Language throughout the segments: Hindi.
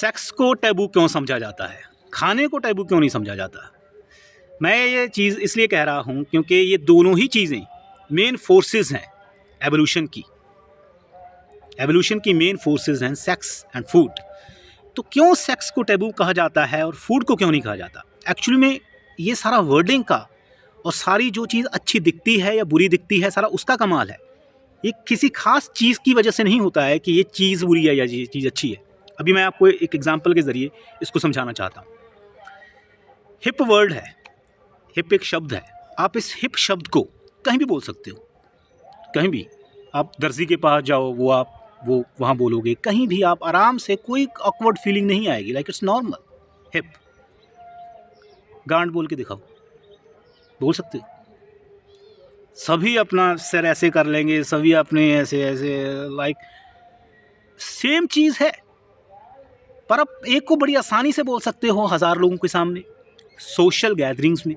सेक्स को टैबू क्यों समझा जाता है, खाने को टैबू क्यों नहीं समझा जाता। मैं ये चीज़ इसलिए कह रहा हूँ क्योंकि ये दोनों ही चीज़ें मेन फोर्सेस हैं एवोल्यूशन की मेन फोर्सेस हैं सेक्स एंड फूड। तो क्यों सेक्स को टैबू कहा जाता है और फूड को क्यों नहीं कहा जाता। एक्चुअली में ये सारा वर्डिंग का और सारी जो चीज़ अच्छी दिखती है या बुरी दिखती है सारा उसका कमाल है। ये किसी खास चीज़ की वजह से नहीं होता है कि ये चीज़ बुरी है या ये चीज़ अच्छी है। अभी मैं आपको एक एग्जांपल के ज़रिए इसको समझाना चाहता हूँ। हिप वर्ड है, हिप एक शब्द है। आप इस हिप शब्द को कहीं भी बोल सकते हो, कहीं भी। आप दर्जी के पास जाओ, वो वहाँ बोलोगे, कहीं भी आप आराम से, कोई ऑकवर्ड फीलिंग नहीं आएगी, लाइक इट्स नॉर्मल। हिप, गांड बोल के दिखाओ, बोल सकते हो। सभी अपना सर ऐसे कर लेंगे, सभी अपने ऐसे ऐसे, लाइक सेम चीज़ है। पर आप एक को बड़ी आसानी से बोल सकते हो 1000 लोगों के सामने, सोशल गैदरिंग्स में,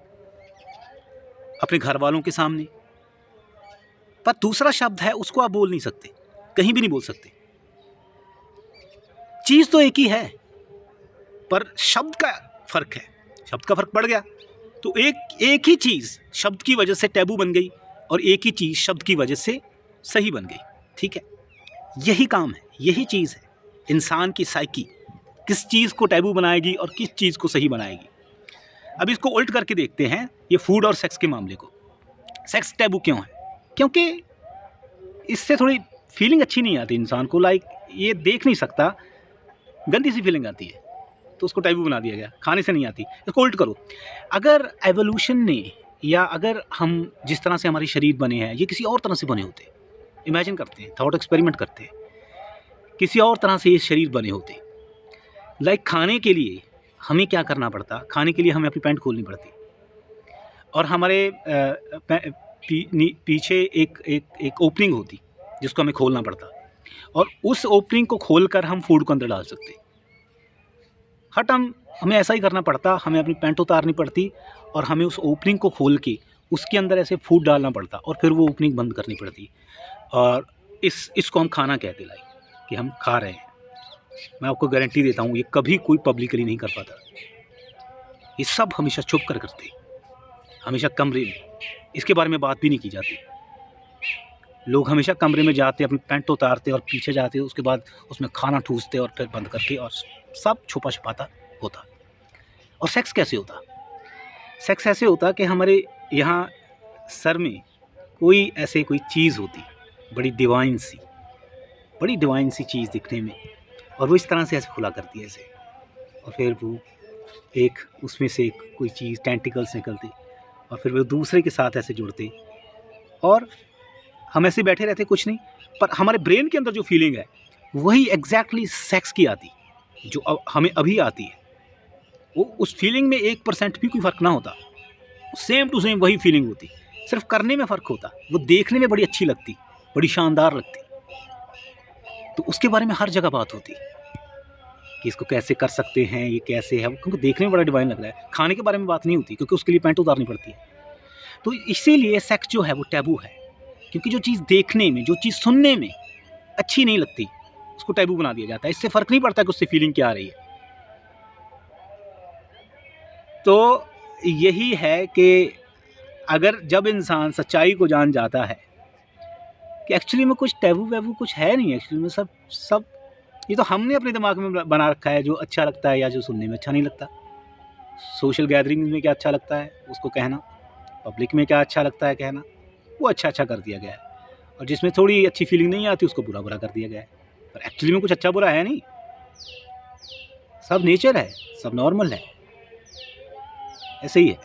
अपने घर वालों के सामने। पर दूसरा शब्द है उसको आप बोल नहीं सकते, कहीं भी नहीं बोल सकते। चीज़ तो एक ही है पर शब्द का फ़र्क है, शब्द का फ़र्क पड़ गया तो एक ही चीज़ शब्द की वजह से टैबू बन गई और एक ही चीज़ शब्द की वजह से सही बन गई। ठीक है, यही काम है, यही चीज़ है इंसान की साइकी, किस चीज़ को टैबू बनाएगी और किस चीज़ को सही बनाएगी। अब इसको उल्ट करके देखते हैं, ये फूड और सेक्स के मामले को। सेक्स टैबू क्यों है? क्योंकि इससे थोड़ी फीलिंग अच्छी नहीं आती इंसान को, लाइक ये देख नहीं सकता, गंदी सी फीलिंग आती है तो उसको टैबू बना दिया गया। खाने से नहीं आती। इसको उल्ट करो, अगर एवोल्यूशन ने, या अगर हम जिस तरह से हमारे शरीर बने हैं ये किसी और तरह से बने होते, इमेजिन करते हैं, थॉट एक्सपेरिमेंट करते हैं, किसी और तरह से ये शरीर बने होते, लाइक खाने के लिए हमें क्या करना पड़ता, खाने के लिए हमें अपनी पैंट खोलनी पड़ती और हमारे पीछे एक ओपनिंग होती जिसको हमें खोलना पड़ता और उस ओपनिंग को खोलकर हम फूड को अंदर डाल सकते। हमें ऐसा ही करना पड़ता, हमें अपनी पैंट उतारनी पड़ती और हमें उस ओपनिंग को खोल के उसके अंदर ऐसे फूड डालना पड़ता और फिर वो ओपनिंग बंद करनी पड़ती और इसको हम खाना कहते, लाइक कि हम खा रहे हैं। मैं आपको गारंटी देता हूँ ये कभी कोई पब्लिकली नहीं कर पाता, ये सब हमेशा छुप कर करते, हमेशा कमरे में, इसके बारे में बात भी नहीं की जाती। लोग हमेशा कमरे में जाते, अपनी पैंट उतारते और पीछे जाते, उसके बाद उसमें खाना ठूसते और फिर बंद करके, और सब छुपा छुपाता होता। और सेक्स कैसे होता? सेक्स ऐसे होता कि हमारे यहाँ सर में कोई चीज़ होती, बड़ी डिवाइन सी चीज़ दिखने में, और वो इस तरह से ऐसे खुला करती है ऐसे, और फिर वो एक उसमें से कोई चीज़, टेंटिकल्स निकलती और फिर वो दूसरे के साथ ऐसे जुड़ते और हम ऐसे बैठे रहते, कुछ नहीं, पर हमारे ब्रेन के अंदर जो फीलिंग है वही एग्जैक्टली सेक्स की आती, जो हमें अभी आती है। वो उस फीलिंग में 1% भी कोई फ़र्क ना होता, सेम टू सेम वही फीलिंग होती, सिर्फ करने में फ़र्क होता। वो देखने में बड़ी अच्छी लगती, बड़ी शानदार लगती, तो उसके बारे में हर जगह बात होती कि इसको कैसे कर सकते हैं, ये कैसे है, क्योंकि देखने में बड़ा डिवाइन लग रहा है। खाने के बारे में बात नहीं होती क्योंकि उसके लिए पैंट उतारनी पड़ती है। तो इसीलिए सेक्स जो है वो टैबू है, क्योंकि जो चीज़ देखने में, जो चीज़ सुनने में अच्छी नहीं लगती उसको टैबू बना दिया जाता है। इससे फ़र्क नहीं पड़ता कि उससे फीलिंग क्या आ रही है। तो यही है कि अगर जब इंसान सच्चाई को जान जाता है कि एक्चुअली में कुछ टैबू वैबू कुछ है नहीं, एक्चुअली में सब ये तो हमने अपने दिमाग में बना रखा है, जो अच्छा लगता है या जो सुनने में अच्छा नहीं लगता। सोशल गैदरिंग में क्या अच्छा लगता है उसको कहना, पब्लिक में क्या अच्छा लगता है कहना, वो अच्छा कर दिया गया है, और जिसमें थोड़ी अच्छी फीलिंग नहीं आती उसको बुरा कर दिया गया है। पर एक्चुअली में कुछ अच्छा बुरा है नहीं, सब नेचर है, सब नॉर्मल है, ऐसे ही है।